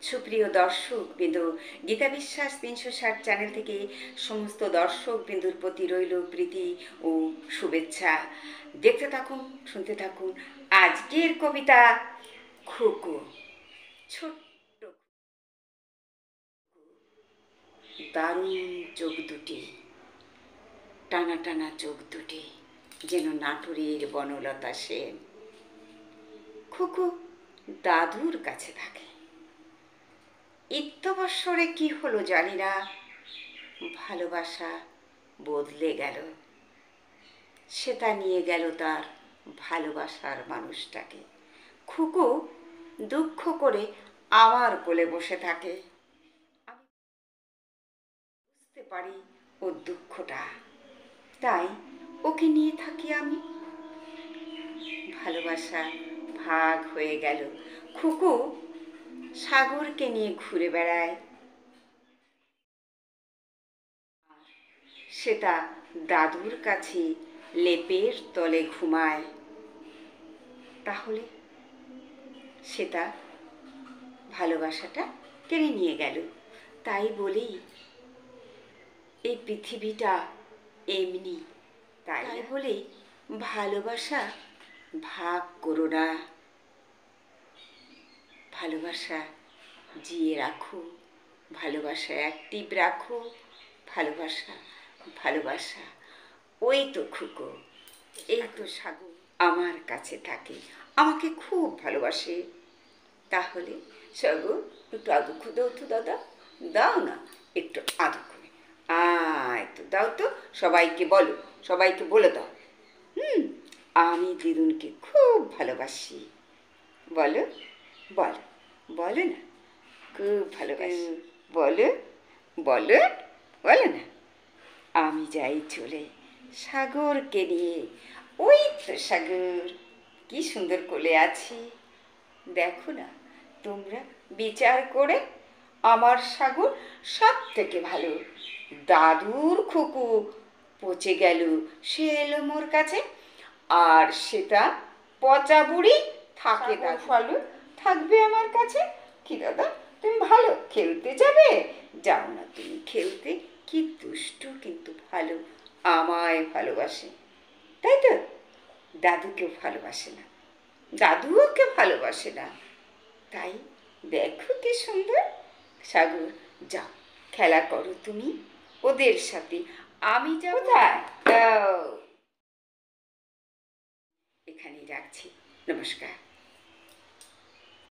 সুপ্রিয় দর্শক বিন্দু, গীতা বিশ্বাস ৩৬০ চ্যানেল থেকে সমস্ত দর্শক বিন্দুর প্রতি রইল প্রীতি ও শুভেচ্ছা। দেখতে থাকুন, শুনতে থাকুন আজকের কবিতা খুকু। ছোট্ট দারুণ চোখ দুটি, টানা টানা চোখ দুটি যেন নাটোরের বনলতা সেন। খুকু দাদুর কাছে থাকে। ইত্যবৎসরে কি হলো জানি না, ভালোবাসা বদলে গেল। সে তা নিয়ে গেল তার ভালোবাসার মানুষটাকে। খুকু দুঃখ করে আমার কোলে বসে থাকে। আমি বুঝতে পারি ওর দুঃখটা, তাই ওকে নিয়ে থাকি আমি। ভালোবাসা ভাগ হয়ে গেল। খুকু সাগরকে নিয়ে ঘুরে বেড়ায়। সেটা দাদুর কাছে লেপের তলে ঘুমায়। তাহলে সেটা ভালোবাসাটা কেড়ে নিয়ে গেল। তাই বলি এই পৃথিবীটা এমনি। তাই বলে ভালোবাসা ভাগ করো না। ভালোবাসা জিয়ে রাখো, ভালোবাসা অ্যাক্টিভ রাখো। ভালোবাসা ভালোবাসা ওই তো খুকো, এই তো সাগর আমার কাছে থাকে, আমাকে খুব ভালোবাসে। তাহলে সাগর একটু আদুক্ষু দাও তো দাদা, দাও না একটু আদুক্ষু। তো দাও তো, সবাইকে বলো, সবাইকে বলে দাও আমি দিদুনকে খুব ভালোবাসি। বলো বলো, বলো না খুব ভালোবাসি। বলো বলো, বলো না। আমি যাই চলে সাগরকে নিয়ে। ওই তো সাগর, কি সুন্দর কোলে আছি। দেখো না তোমরা বিচার করে, আমার সাগর সব থেকে ভালো। দাদুর খুকু পচে গেল, সে এলো মোর কাছে। আর সেটা পচা বুড়ি থাকে, ভালো থাকবে আমার কাছে। কি দাদা তুমি ভালো খেলতে যাবে? যাও না তুমি খেলতে। কি দুষ্টু কিন্তু ভালো, আমায় ভালোবাসে। তাই তো দাদুকেও ভালোবাসে না, দাদু ওকে ভালোবাসে না। তাই দেখো কি সুন্দর। সাগর যাও খেলা করো তুমি ওদের সাথে, আমি যাবো। এখানেই রাখছি, নমস্কার।